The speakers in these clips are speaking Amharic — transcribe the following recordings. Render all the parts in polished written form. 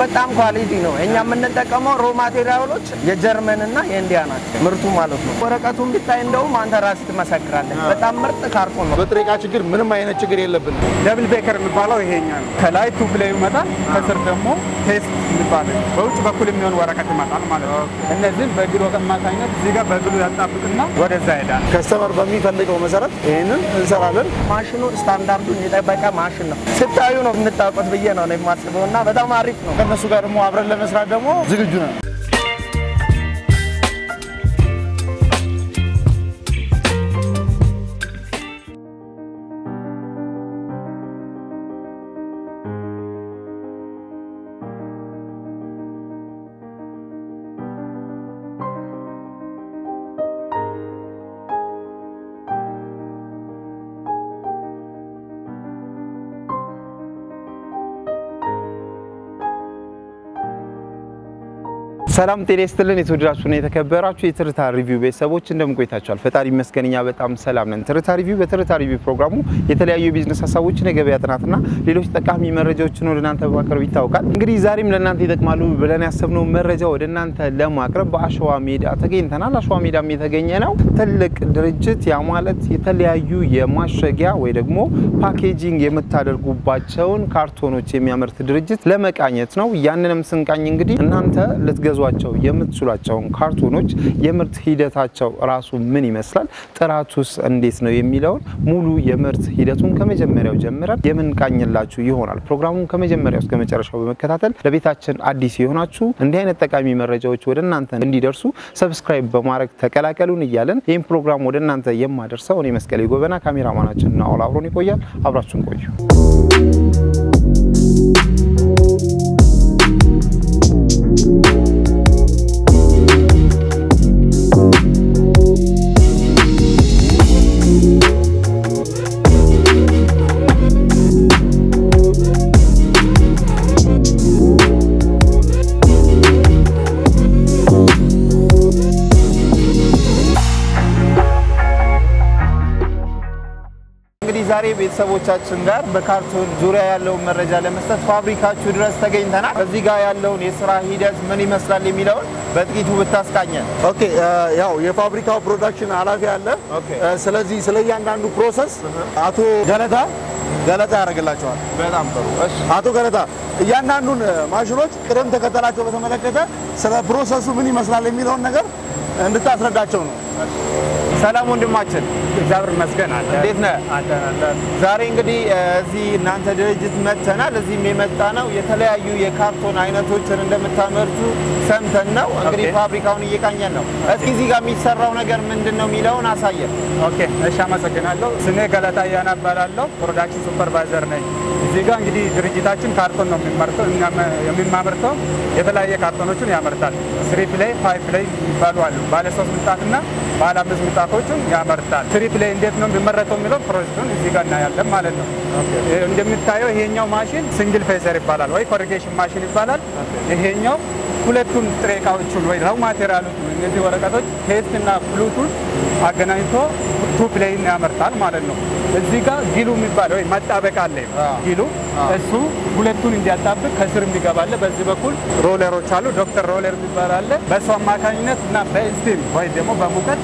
በጣም ኳሊቲ ነው እኛ የምንጠቀመው ሮ ማቴሪያሎች የጀርመንና የኢንዲያ ናቸው ምርቱ ማለት ነው ወረቀቱን ቢታይ እንደውም አንተ ራስህ ትመሰክራለህ በጣም ምርጥ ካርቶን ነው በጥሬቃ ችግር ምንም አይነት ችግር የለብን ደብል ቤከር የሚባለው ይሄኛው ነው ከላይ ቱ ፕሌይ ይመጣል ከስር ደግሞ ቴስት ይባላል በውጭ በኩል የሚሆን ወረቀት ይመጣል ማለት ነው እነዚህ በግሎ አማካኝነት እዚህ ጋር በግሎ ያጣብቅና ወደዛ ይሄዳል ከስተመር በሚፈልገው መሰረት ይሄንን እንሰራለን ማሽኑ ስታንዳርዱን የጠበቀ ማሽን ነው ስታዩ ነው የምታውቁት ብዬ ነው የማስበውና በጣም አሪፍ ነው ከነሱ ጋር ደግሞ አብረን ለመስራት ደግሞ ዝግጁ ነን ሰላም ጤና ይስጥልን የተወደዳችሁና የተከበራችሁ የትርታ ሪቪው ቤተሰቦች እንደምን ቆይታችኋል ፈጣሪ ይመስገንኛ በጣም ሰላም ነን ትርታ ሪቪው በትርታ ሪቪው ፕሮግራሙ የተለያዩ ቢዝነስ ሐሳቦችን የገበያ ጥናትና ሌሎች ጠቃሚ መረጃዎችን ወደ እናንተ በማቅረብ ይታወቃል እንግዲህ ዛሬም ለእናንተ ይጠቅማሉ ብለን ያሰብነው መረጃ ወደ እናንተ ለማቅረብ በአሸዋ ሜዳ ተገኝተናል አሸዋ ሜዳም የተገኘ ነው ትልቅ ድርጅት ያ ማለት የተለያዩ የማሸጊያ ወይ ደግሞ ፓኬጂንግ የምታደርጉባቸውን ካርቶኖች የሚያመርት ድርጅት ለመቃኘት ነው ያንንም ስንቃኝ እንግዲህ እናንተ ልትገዙ የምትችሏቸውን ካርቶኖች የምርት ሂደታቸው ራሱ ምን ይመስላል ጥራቱስ እንዴት ነው የሚለውን ሙሉ የምርት ሂደቱን ከመጀመሪያው ጀምረን የምንቃኝላችሁ ይሆናል ፕሮግራሙን ከመጀመሪያው እስከ መጨረሻው በመከታተል ለቤታችን አዲስ ይሆናችሁ እንዲህ አይነት ጠቃሚ መረጃዎች ወደ እናንተ እንዲደርሱ ሰብስክራይብ በማድረግ ተቀላቀሉን ይያለን ይህን ፕሮግራም ወደ እናንተ የማደርሰው እኔ መስቀሌ ጎበና ካሜራማናችን ነው አብሮን ይቆያል አብራችሁን ቆዩ ዛሬ ቤተሰቦቻችን ጋር በካርቶን ዙሪያ ያለው መረጃ ለመስጠት ፋብሪካችሁ ድረስ ተገኝተናል እዚህ ጋር ያለው የሥራ ሂደት ምን ይመስላል የሚለው በጥቂቱ ብታስቃኘን ኦኬ ያው የፋብሪካው ፕሮዳክሽን ኃላፊ አለ ስለዚህ ስለያንዳንዱ ፕሮሰስ አቶ ገለታ ያደርግላችኋል በጣም ጥሩ እሺ አቶ ገለታ እያንዳንዱን ማሽኖች ቅደም ተከተላቸው በተመለከተ ስለ ፕሮሰሱ ምን ይመስላል የሚለው ነገር እንድታስረዳቸው ነው ሰላም ወንድማችን እግዚአብሔር ይመስገን እንዴት ነህ አለ ዛሬ እንግዲህ እዚህ እናንተ ድርጅት መተናል እዚህም የመጣ ነው የተለያዩ የካርቶን አይነቶችን እንደምታመርቱ ሰምተን ነው እንግዲህ ፋብሪካውን እየቃኘን ነው እስኪ እዚህ ጋር የሚሰራው ነገር ምንድነው የሚለውን አሳየን ኦኬ እሺ አመሰግናለሁ ስሜ ገለታ ያናባላለሁ ፕሮዳክሽን ሱፐርቫይዘር ነኝ እዚህ ጋር እንግዲህ ድርጅታችን ካርቶን ነው የሚያመርተው የተለያየ ካርቶኖችን ያመርታል 3 ፕሌይ 5 ፕሌይ ይባላሉ ባለ 3 ምጣትና ባለ 5 ምጣቶችን ያመርታል 3 ፕሌይ እንዴት ነው የሚመረተው የሚለው ፕሮሰሱን እዚህ ጋር እናያለን ማለት ነው እንደምታየው ይሄኛው ማሽን ሲንግል ፌዘር ይባላል ወይ ኮሪጌሽን ማሽን ይባላል ይሄኛው ሁለቱን ጥሬ ዕቃዎችን ወይ ራው ማቴሪያሎችን እነዚህ ወረቀቶች ቴስት እና ብሉቱዝ አገናኝቶ ቱ ፕሌይ ያመርታል ማለት ነው እዚህ ጋር ጊሉ የሚባለው ወይ መጣበቅ አለ ጊሉ እሱ ሁለቱን እንዲያጣብቅ ከስር የሚገባለ በዚህ በኩል ሮለሮች አሉ ዶክተር ሮለር ይባላል በሱ አማካኝነት እና በስቲም ወይ ደግሞ በሙቀት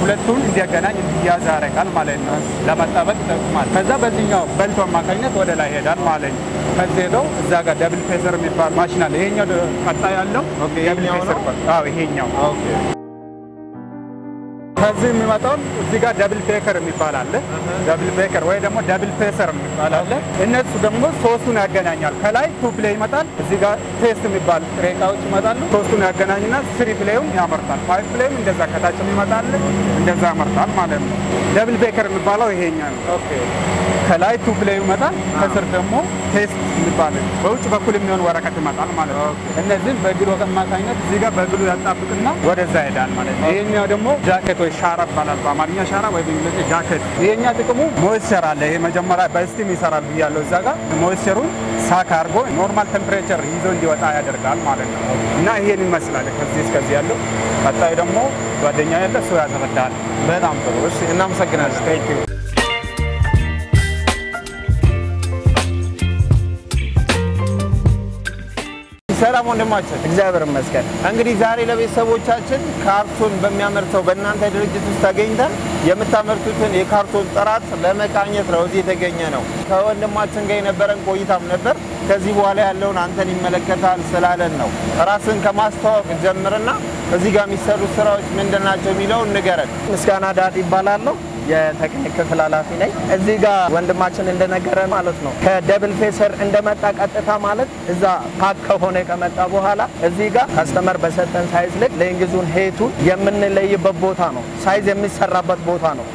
ሁለቱን እንዲያገናኝ እንዲያዝ ያደርጋል ማለት ነው ለማጣበቅ ተጠቅሟል ከዛ በዚህኛው በልቶ አማካኝነት ወደ ላይ ሄዳል ማለት ነው ከዚህ ሄዶ እዛ ጋር ደብል ፌዘር የሚባል ማሽን አለ ይሄኛው ቀጣ ያለው ደብል ፌዘር አዎ ይሄኛው ኦኬ ከዚህ የሚመጣው እዚህ ጋር ደብል ቤከር የሚባል አለ ደብል ቤከር ወይ ደግሞ ደብል ፌሰር የሚባል አለ እነሱ ደግሞ ሶስቱን ያገናኛል ከላይ ቱ ፕሌይ ይመጣል እዚህ ጋር ቴስት የሚባል ጥሬ ዕቃዎች ይመጣሉ ሶስቱን ያገናኝና 3 ፕሌይውን ያመርታል 5 ፕሌይም እንደዛ ከታችም ይመጣል እንደዛ ያመርታል ማለት ነው ደብል ቤከር የሚባለው ይሄኛው ነው ኦኬ ከላይ ቱ ፕሌይ ይመጣል ከስር ደግሞ ቴስት የሚባል በውጭ በኩል የሚሆን ወረቀት ይመጣል ማለት ነው እነዚህ በግሎ አማካኝነት እዚህ ጋር በግሎ ያጣብቅና ወደዛ ይሄዳል ማለት ነው ይሄኛው ደግሞ ጃኬት ወይ ሻራ ይባላል በአማርኛ ሻራ ወይ በእንግሊዝኛ ጃኬት ይሄኛ ጥቅሙ ሞይስቸር አለ ይሄ መጀመሪያ በስቲም ይሰራል ያለው እዛ ጋር ሞይስቸሩን ሳክ አድርጎ ኖርማል ቴምፕሬቸር ይዞ እንዲወጣ ያደርጋል ማለት ነው እና ይሄን ይመስላል ከዚህ እስከዚህ ያለው ቀጣይ ደግሞ ጓደኛ ያለ እሱ ያስረዳል በጣም ጥሩ እሺ እናመሰግናለን ታንክ ዩ ሰላም ወንድማችን እግዚአብሔር ይመስገን እንግዲህ ዛሬ ለቤተሰቦቻችን ካርቶን በሚያመርተው በእናንተ ድርጅት ውስጥ ተገኝተን የምታመርቱትን የካርቶን ጥራት ለመቃኘት ነው እዚህ የተገኘ ነው ከወንድማችን ጋር የነበረን ቆይታም ነበር ከዚህ በኋላ ያለውን አንተን ይመለከታል ስላለን ነው ራስን ከማስተዋወቅ ጀምርና እዚህ ጋር የሚሰሩ ስራዎች ምንድናቸው የሚለውን ንገረን ምስጋና ዳድ ይባላል የቴክኒክ ክፍል ኃላፊ ነኝ እዚህ ጋር ወንድማችን እንደነገረን ማለት ነው ከደብል ፌሰር እንደመጣ ቀጥታ ማለት እዛ ፓክ ከሆነ ከመጣ በኋላ እዚህ ጋር ካስተመር በሰጠን ሳይዝ ልክ ለእንግዙን ሄቱን የምንለይበት ቦታ ነው ሳይዝ የሚሰራበት ቦታ ነው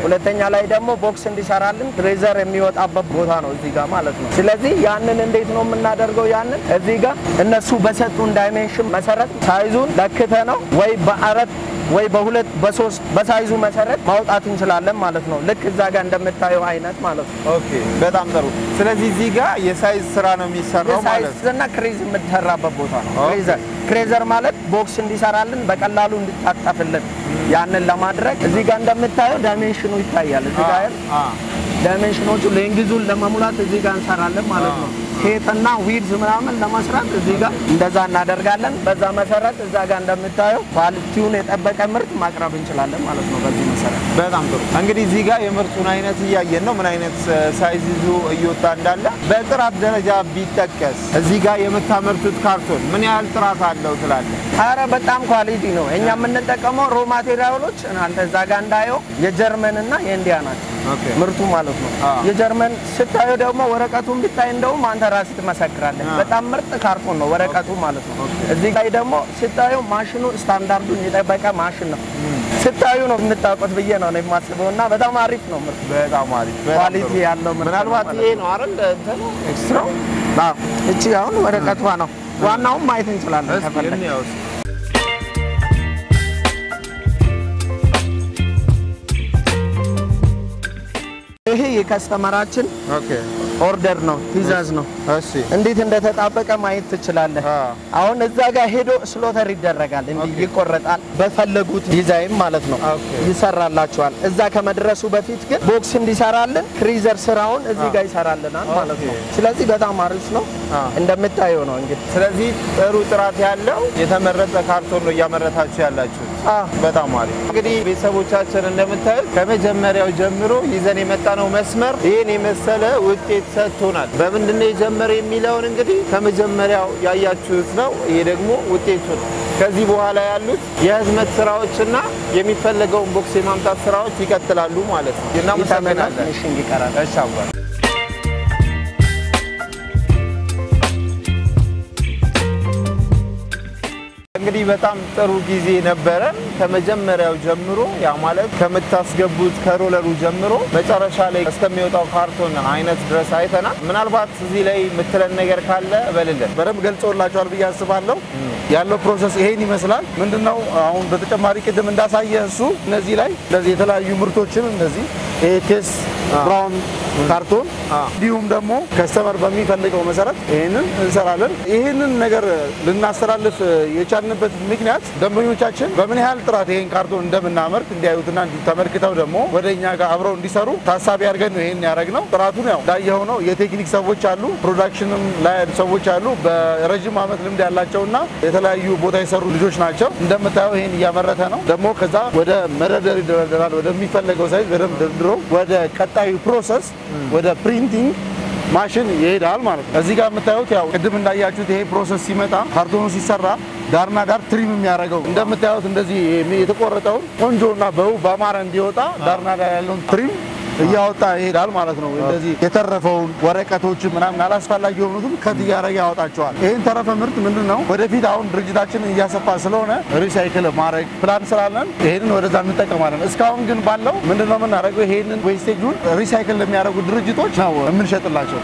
ሁለተኛ ላይ ደግሞ ቦክስ እንዲሰራልን ትሬዘር የሚወጣበት ቦታ ነው እዚህ ጋር ማለት ነው ስለዚህ ያንን እንዴት ነው የምናደርገው ያንን እዚህ ጋር እነሱ በሰጡን ዳይሜንሽን መሰረት ሳይዙን ለክተ ነው ወይ በአራት ወይ በሁለት በሶስት በሳይዙ መሰረት ማውጣት እንችላለን ማለት ነው ልክ እዛ ጋር እንደምታየው አይነት ማለት ነው ኦኬ በጣም ጥሩ ስለዚህ እዚህ ጋር የሳይዝ ስራ ነው የሚሰራው ማለት ነው ሳይዝና ክሬዝ የምትሰራበት ቦታ ነው ክሬዘር ማለት ቦክስ እንዲሰራልን በቀላሉ እንዲታጠፍልን ያንን ለማድረግ እዚህ ጋር እንደምታየው ዳይሜንሽኑ ይታያል እዚህ ጋር ዳይሜንሽኖቹ ለእንግዙን ለመሙላት እዚህ ጋር እንሰራለን ማለት ነው ሄትና ዊድዝ ምናምን ለመስራት እዚህ ጋር እንደዛ እናደርጋለን በዛ መሰረት እዛ ጋር እንደምታየው ኳሊቲውን የጠበቀ ምርት ማቅረብ እንችላለን ማለት ነው በዚህ መሰረት በጣም ጥሩ እንግዲህ እዚህ ጋር የምርቱን አይነት እያየን ነው ምን አይነት ሳይዝ ይዞ እየወጣ እንዳለ በጥራት ደረጃ ቢጠቀስ እዚህ ጋር የምታመርቱት ካርቶን ምን ያህል ጥራት አለው ትላለህ አረ በጣም ኳሊቲ ነው እኛ የምንጠቀመው ሮ ማቴሪያሎች እናንተ እዛ ጋር እንዳየው የጀርመን እና የኢንዲያ ናቸው ምርቱ ማለት ነው የጀርመን ስታየው ደግሞ ወረቀቱን ቢታይ እንደውም አንተ ራስህ ትመሰክራለህ በጣም ምርጥ ካርቶን ነው ወረቀቱ ማለት ነው እዚህ ጋር ደግሞ ስታየው ማሽኑ ስታንዳርዱን የጠበቀ ማሽን ነው ስታዩ ነው የምታውቁት ብዬ ነው የማስበውና በጣም አሪፍ ነው ምርቱ በጣም አሪፍ ኳሊቲ ያለው ምናልባት ይሄ ነው አይደል እንትን ኤክስትራው እቺ አሁን ወረቀቷ ነው ዋናውን ማየት እንችላለን ተፈለገ ይሄ የከስተመራችን ኦርደር ነው ትዕዛዝ ነው እሺ እንዴት እንደተጣበቀ ማየት ትችላለህ አሁን እዛ ጋር ሄዶ ስሎተር ይደረጋል እንዴ ይቆረጣል በፈለጉት ዲዛይን ማለት ነው ይሰራላቸዋል እዛ ከመድረሱ በፊት ግን ቦክስ እንዲሰራልን ክሪዘር ስራውን እዚህ ጋር ይሰራልናል ማለት ነው ስለዚህ በጣም አሪፍ ነው እንደምታየው ነው እንግዲህ ስለዚህ ጥሩ ጥራት ያለው የተመረጠ ካርቶን ነው ያመረታችሁ ያላችሁ በጣም አሪፍ እንግዲህ ቤተሰቦቻችን እንደምታዩት ከመጀመሪያው ጀምሮ ይዘን የመጣነው መስመር ይሄን የመሰለ ውጤት ሰጥቶናል በምንድነው የጀመረ የሚለውን እንግዲህ ከመጀመሪያው ያያችሁት ነው ይሄ ደግሞ ውጤቱ ነው ከዚህ በኋላ ያሉት የህትመት ስራዎችና የሚፈልገውን ቦክስ የማምጣት ስራዎች ይቀጥላሉ ማለት ነው እና መሰመናለን እሺ ይቀራል እሺ አባ እንግዲህ በጣም ጥሩ ጊዜ ነበረ ከመጀመሪያው ጀምሮ ያ ማለት ከምታስገቡት ከሮለሩ ጀምሮ መጨረሻ ላይ እስከሚወጣው ካርቶን አይነት ድረስ አይተናል ምናልባት እዚህ ላይ የምትለን ነገር ካለ በልልን በደንብ ገልጾላችኋል ብዬ አስባለሁ ያለው ፕሮሰስ ይሄን ይመስላል ምንድነው አሁን በተጨማሪ ቅድም እንዳሳየ እሱ እነዚህ ላይ ለዚህ የተለያዩ ምርቶችን እነዚህ ኤኬስ ብራውን ካርቶን እንዲሁም ደግሞ ከስተመር በሚፈልገው መሰረት ይሄንን እንሰራለን ይሄንን ነገር ልናስተላልፍ የቻልንበት ምክንያት ደንበኞቻችን በምን ያህል ጥራት ይሄን ካርቶን እንደምናመርት እንዲያዩትና እንዲተመልክተው ደግሞ ወደኛ ጋር አብረው እንዲሰሩ ታሳቢ አድርገን ነው ይሄን ያደረግነው ጥራቱን ያው እንዳየው ነው የቴክኒክ ሰዎች አሉ ፕሮዳክሽንም ላይ ሰዎች አሉ በረጅም ዓመት ልምድ ያላቸውና የተለያዩ ቦታ የሰሩ ልጆች ናቸው እንደምታየው ይሄን እያመረተ ነው ደግሞ ከዛ ወደ መደርደር ይደረደራል ወደሚፈልገው ሳይዝ በደንብ ደርድሮ ወደ ቀጣዩ ፕሮሰስ ወደ ፕሪንቲንግ ማሽን ይሄዳል ማለት ነው እዚህ ጋር የምታዩት ያው ቅድም እንዳያችሁት ይሄ ፕሮሰስ ሲመጣ ካርቶኑ ሲሰራ ዳርና ዳር ትሪም የሚያደርገው እንደምታዩት እንደዚህ የተቆረጠው ቆንጆና በውብ በአማረ እንዲወጣ ዳርና ዳር ያለውን ትሪም እያወጣ ይሄዳል ማለት ነው እንደዚህ የተረፈውን ወረቀቶች ምናምን አላስፈላጊ የሆኑትን ከት እያደረገ ያወጣቸዋል ይሄን ተረፈ ምርት ምንድነው ወደፊት አሁን ድርጅታችንን እያሰፋ ስለሆነ ሪሳይክል ማድረግ ፕላን ስላለን ይሄንን ወደዛ እንጠቀማለን እስካሁን ግን ባለው ምንድነው የምናደርገው ይሄንን ዌስቴጁን ሪሳይክል ለሚያደርጉ ድርጅቶች ነው የምንሸጥላቸው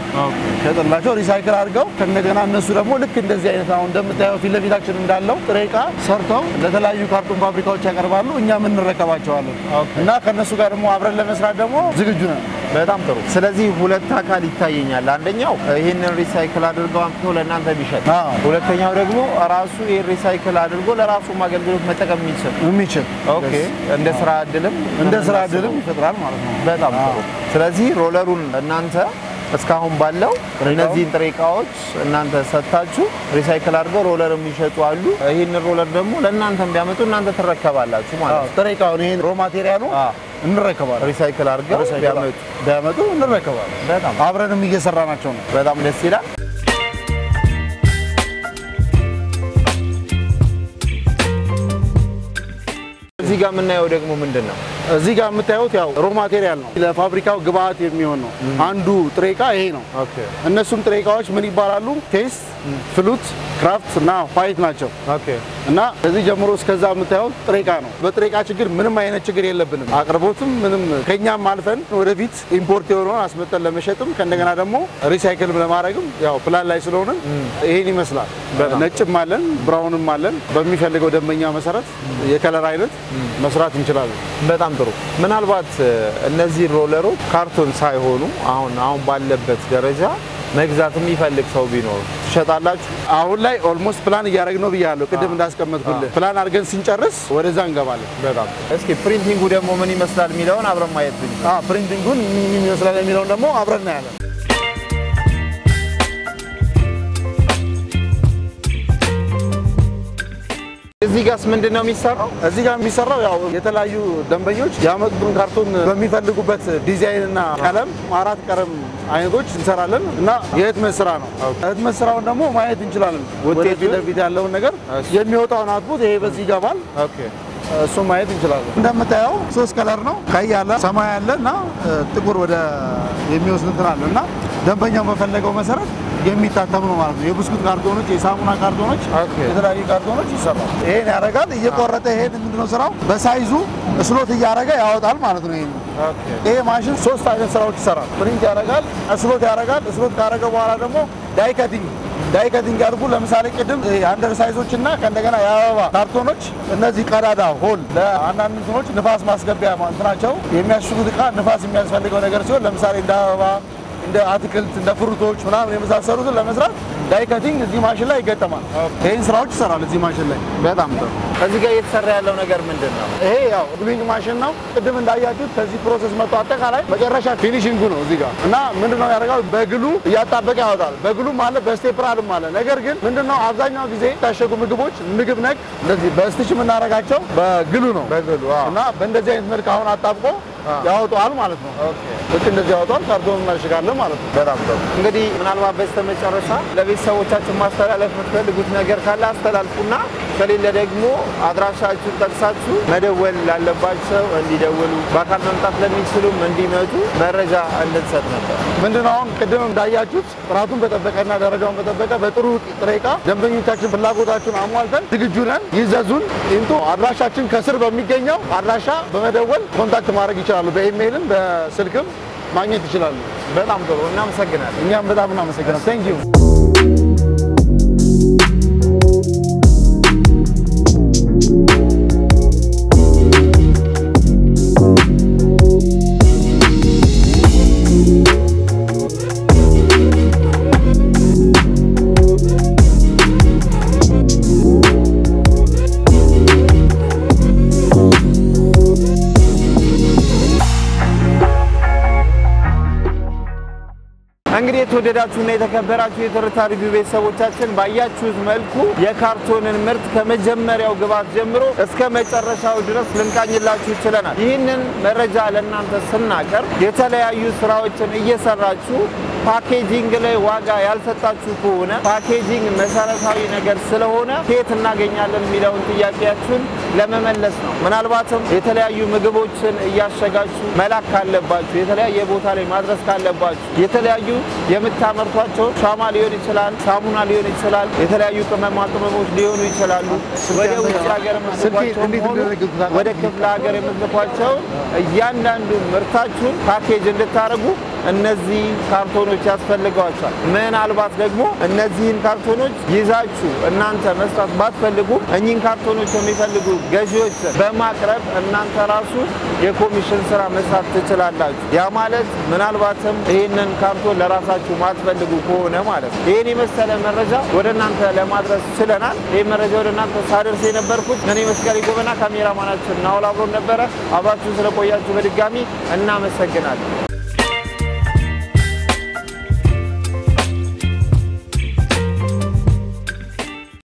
ሸጥላቸው ሪሳይክል አድርገው ከነገና እነሱ ደግሞ ልክ እንደዚህ አይነት አሁን እንደምታየው ፊት ለፊታችን እንዳለው ጥሬ ዕቃ ሰርተው ለተለያዩ ካርቶን ፋብሪካዎች ያቀርባሉ እኛም እንረከባቸዋለን እና ከነሱ ጋር ደግሞ አብረን ለመስራት ደግሞ ዝግጁ ነን በጣም ጥሩ ስለዚህ ሁለት አካል ይታየኛል አንደኛው ይሄንን ሪሳይክል አድርገው አምጥቶ ለእናንተ ቢሸጥ ሁለተኛው ደግሞ ራሱ ይሄን ሪሳይክል አድርጎ ለራሱ ማገልገሎት መጠቀም የሚችል ኦኬ እንደ ስራ እድልም ይፈጥራል ማለት ነው በጣም ጥሩ ስለዚህ ሮለሩን እናንተ እስካሁን ባለው እነዚህ ጥሬቃዎች እናንተ ሰጣችሁ ሪሳይክል አድርገው ሮለር የሚሸጡ አሉ ይሄን ሮለር ደግሞ ለእናንተም ቢያመጡ እናንተ ተረከባላችሁ ማለት ነው ጥሬቃውን ይሄን ሮ ማቴሪያሉ እንረከባለን ሪሳይክል አድርገው ቢያመጡ እንረከባለን በጣም አብረንም እየሰራናቸው ነው በጣም ደስ ይላል እዚህ ጋር የምናየው ደግሞ ምንድነው እዚህ ጋር የምታዩት ያው ሮ ማቴሪያል ነው ለፋብሪካው ግብአት የሚሆን ነው አንዱ ጥሬቃ ይሄ ነው ኦኬ እነሱም ጥሬቃዎች ምን ይባላሉ ቴስት ፍሉት ክራፍት እና ፋይት ናቸው ኦኬ እና ከዚህ ጀምሮ እስከዛ የምታዩት ጥሬቃ ነው በጥሬቃ ችግር ምንም አይነት ችግር የለብንም አቅርቦትም ምንም ከኛም አልፈን ወደፊት ኢምፖርት የሆነውን አስመጠን ለመሸጥም ከእንደገና ደግሞ ሪሳይክል ለማድረግም ያው ፕላን ላይ ስለሆነ ይሄን ይመስላል ነጭም አለን ብራውንም አለን በሚፈልገው ደንበኛ መሰረት የከለር አይነት መስራት እንችላለን በጣም ጥሩ ምናልባት እነዚህ ሮለሮች ካርቶን ሳይሆኑ አሁን ባለበት ደረጃ መግዛት የሚፈልግ ሰው ቢኖር ትሸጣላችሁ አሁን ላይ ኦልሞስት ፕላን እያደረግነው ብያለሁ ቅድም እንዳስቀመጥኩልህ ፕላን አድርገን ሲንጨርስ ወደዛ እንገባለን በጣም እስኪ ፕሪንቲንጉ ደግሞ ምን ይመስላል የሚለውን አብረን ማየት ብንችል ፕሪንቲንጉን ምን ይመስላል የሚለውን ደግሞ አብረን እናያለን እዚህ ጋርስ ምንድነው የሚሰራው እዚህ ጋር የሚሰራው ያው የተለያዩ ደንበኞች ያመጡን ካርቶን በሚፈልጉበት ዲዛይን እና ቀለም አራት ቀለም አይነቶች እንሰራለን እና የህትመት ስራ ነው የህትመት ስራውን ደግሞ ማየት እንችላለን ውጤቱ ለፊት ያለውን ነገር የሚወጣውን አውትፑት ይሄ በዚህ ይገባል ኦኬ እሱ ማየት እንችላለን እንደምታየው ሶስት ከለር ነው ቀይ ያለ ሰማያዊ ያለ እና ጥቁር ወደ የሚወስድ እንትን አለ እና ደንበኛው በፈለገው መሰረት የሚታተም ነው ማለት ነው የብስኩት ካርቶኖች የሳሙና ካርቶኖች የተለያዩ ካርቶኖች ይሰራል ይሄን ያረጋል እየቆረጠ ይሄን ምንድነው ስራው በሳይዙ ስሎት እያረጋ ያወጣል ማለት ነው ይሄ ማሽን ሶስት አይነት ስራዎች ይሰራል ፕሪንት ያረጋል ስሎት ካረገ በኋላ ደግሞ ዳይ ከቲንግ አድርጉ ለምሳሌ ቅድም አንደር ሳይዞች እና ከእንደገና የአበባ ካርቶኖች እነዚህ ቀዳዳ ሆል ለአንዳንድ እንትኖች ንፋስ ማስገቢያ እንትናቸው የሚያሽጉት እቃ ንፋስ የሚያስፈልገው ነገር ሲሆን ለምሳሌ እንደ አበባ እንደ አትክልት እንደ ፍሩቶች ምናምን የመሳሰሉትን ለመስራት ዳይ ከቲንግ እዚህ ማሽን ላይ ይገጠማል ይሄን ስራዎች ይሰራል እዚህ ማሽን ላይ በጣም ጥሩ እዚህ ጋር እየተሰራ ያለው ነገር ምንድነው ይሄ ያው ግሉዊንግ ማሽን ነው ቅድም እንዳያችሁት ከዚህ ፕሮሰስ መጥቶ አጠቃላይ መጨረሻ ፊኒሺንጉ ነው እዚህ ጋር እና ምንድነው ያደርጋው በግሉ እያጣበቀ ያወጣል በግሉም አለ በስቴፕራልም አለ ነገር ግን ምንድነው አብዛኛው ጊዜ ታሸጉ ምግቦች ምግብ ነክ እንደዚህ በስቲች የምናደርጋቸው በግሉ ነው እና በእንደዚህ አይነት መልክ አሁን አጣብቆ ያወጣዋል ማለት ነው ልክ እንደዚህ ያወጣዋል ካርቶን እናሽጋለን ማለት ነው በጣም ጥሩ እንግዲህ ምናልባት በስተመጨረሻ ለቤተሰቦቻችን ማስተላለፍ የምትፈልጉት ነገር ካለ አስተላልፉና ከሌለ ደግሞ አድራሻችሁን ጠቅሳችሁ መደወል ላለባቸው እንዲደውሉ በአካል መምጣት ለሚችሉም እንዲመጡ መረጃ እንድትሰጥ ነበር ምንድነው አሁን ቅድም እንዳያችሁት ጥራቱን በጠበቀና ደረጃውን በጠበቀ በጥሩ ጥሬ ዕቃ ደንበኞቻችን ፍላጎታቸውን አሟልተን ዝግጁ ነን ይዘዙን ኢንቱ አድራሻችን ከስር በሚገኘው አድራሻ በመደወል ኮንታክት ማድረግ ይችላሉ በኢሜይልም በስልክም ማግኘት ይችላሉ በጣም ጥሩ እናመሰግናለን እኛም በጣም እናመሰግናለን ቴንክ ዩ እንግዲህ የተወደዳችሁና የተከበራችሁ የትርታ ሪቪው ቤተሰቦቻችን ባያችሁት መልኩ የካርቶንን ምርት ከመጀመሪያው ግብአት ጀምሮ እስከ መጨረሻው ድረስ ልንቃኝላችሁ ችለናል ይህንን መረጃ ለእናንተ ስናቀርብ የተለያዩ ስራዎችን እየሰራችሁ ፓኬጂንግ ላይ ዋጋ ያልሰጣችሁ ከሆነ ፓኬጂንግ መሰረታዊ ነገር ስለሆነ ከየት እናገኛለን የሚለውን ጥያቄያችሁን ለመመለስ ነው ምናልባትም የተለያዩ ምግቦችን እያሸጋችሁ መላክ ካለባችሁ የተለያየ ቦታ ላይ ማድረስ ካለባችሁ የተለያዩ የምታመርቷቸው ሻማ ሊሆን ይችላል ሳሙና ሊሆን ይችላል የተለያዩ ቅመማ ቅመሞች ሊሆኑ ይችላሉ ወደ ውጭ ሀገር የምትልኳቸው ወደ ክፍለ ሀገር የምትልኳቸው እያንዳንዱ ምርታችሁን ፓኬጅ እንድታረጉ እነዚህ ካርቶኖች ያስፈልጋቸዋል ምናልባት ደግሞ እነዚህን ካርቶኖች ይዛችሁ እናንተ መስራት ባትፈልጉ እኚህን ካርቶኖች የሚፈልጉ ገዢዎች በማቅረብ እናንተ ራሱ የኮሚሽን ስራ መስራት ትችላላችሁ ያ ማለት ምናልባትም ይሄንን ካርቶን ለራሳችሁ ማትፈልጉ ከሆነ ማለት ነው ይሄን የመሰለ መረጃ ወደ እናንተ ለማድረስ ችለናል ይሄ መረጃ ወደ እናንተ ሳደርስ የነበርኩት እኔ መስቀል ይጎበና ካሜራማናችን ናውል አብሮን ነበረ አብራችሁ ስለቆያችሁ በድጋሚ እናመሰግናለን